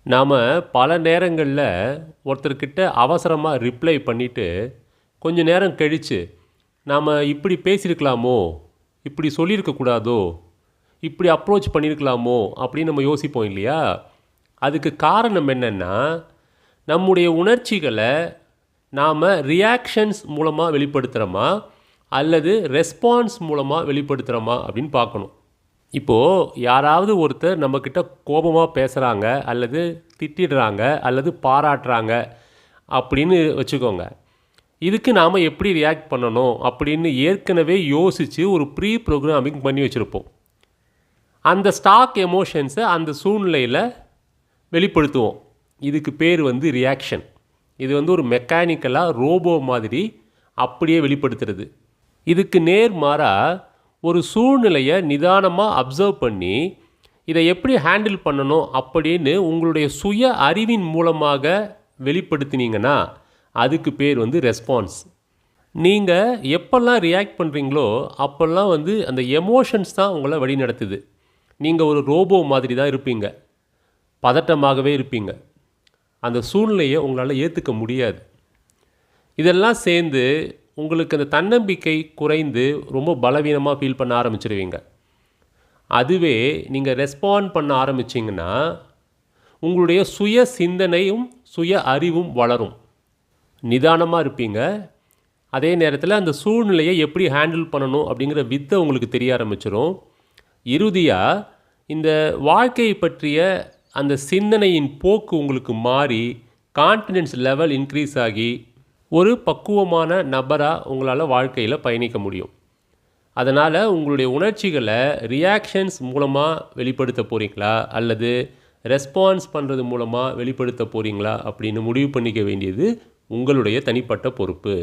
நாம் பல நேரங்களில் ஒருத்தர்கிட்ட அவசரமாக ரிப்ளை பண்ணிவிட்டு கொஞ்சம் நேரம் கழித்து நாம் இப்படி பேசியிருக்கலாமோ, இப்படி சொல்லியிருக்கக்கூடாதோ, இப்படி அப்ரோச் பண்ணியிருக்கலாமோ அப்படின்னு நம்ம யோசிப்போம் இல்லையா? அதுக்கு காரணம் என்னென்னா, நம்முடைய உணர்ச்சிகளை நாம் ரியாக்ஷன்ஸ் மூலமாக வெளிப்படுத்துகிறோமா அல்லது ரெஸ்பான்ஸ் மூலமாக வெளிப்படுத்துகிறோமா அப்படின்னு பார்க்கணும். இப்போது யாராவது ஒருத்தர் நம்மக்கிட்ட கோபமாக பேசுகிறாங்க அல்லது திட்டிடுறாங்க அல்லது பாராட்டுறாங்க அப்படின்னு வச்சுக்கோங்க. இதுக்கு நாம் எப்படி ரியாக்ட் பண்ணணும் அப்படின்னு ஏற்கனவே யோசித்து ஒரு ப்ரீ ப்ரோக்ராமிங் பண்ணி வச்சுருப்போம். அந்த ஸ்டாக் எமோஷன்ஸை அந்த சூழ்நிலையில் வெளிப்படுத்துவோம். இதுக்கு பேர் ரியாக்ஷன். இது ஒரு மெக்கானிக்கலாக ரோபோ மாதிரி அப்படியே வெளிப்படுத்துறது. இதுக்கு நேர்மாறாக ஒரு சூழ்நிலையை நிதானமாக அப்சர்வ் பண்ணி இதை எப்படி ஹேண்டில் பண்ணணும் அப்படின்னு உங்களுடைய சுய அறிவின் மூலமாக வெளிப்படுத்தினீங்கன்னா அதுக்கு பேர் ரெஸ்பான்ஸ். நீங்கள் எப்பெல்லாம் ரியாக்ட் பண்ணுறீங்களோ அப்போல்லாம் அந்த எமோஷன்ஸ் தான் உங்களை வழி நடத்துது. நீங்கள் ஒரு ரோபோ மாதிரி தான் இருப்பீங்க, பதட்டமாகவே இருப்பீங்க, அந்த சூழ்நிலையை உங்களால் ஏற்றுக்க முடியாது. இதெல்லாம் சேர்ந்து உங்களுக்கு அந்த தன்னம்பிக்கை குறைந்து ரொம்ப பலவீனமாக ஃபீல் பண்ண ஆரம்பிச்சிடுவீங்க. அதுவே நீங்கள் ரெஸ்பாண்ட் பண்ண ஆரம்பிச்சிங்கன்னா உங்களுடைய சுய சிந்தனையும் சுய அறிவும் வளரும். நிதானமாக இருப்பீங்க. அதே நேரத்தில் அந்த சூழ்நிலையை எப்படி ஹேண்டில் பண்ணணும் அப்படிங்கிற வித்தை உங்களுக்கு தெரிய ஆரம்பிச்சிடும். இறுதியாக இந்த வாழ்க்கையை பற்றிய அந்த சிந்தனையின் போக்கு உங்களுக்கு மாறி கான்ஃபிடென்ஸ் லெவல் இன்க்ரீஸ் ஆகி ஒரு பக்குவமான நபராக உங்களால் வாழ்க்கையில் பயணிக்க முடியும். அதனால் உங்களுடைய உணர்ச்சிகளை ரியாக்ஷன்ஸ் மூலமாக வெளிப்படுத்த போகிறீங்களா அல்லது ரெஸ்பான்ஸ் பண்ணுறது மூலமாக வெளிப்படுத்த போகிறீங்களா அப்படின்னு முடிவு பண்ணிக்க வேண்டியது உங்களுடைய தனிப்பட்ட பொறுப்பு.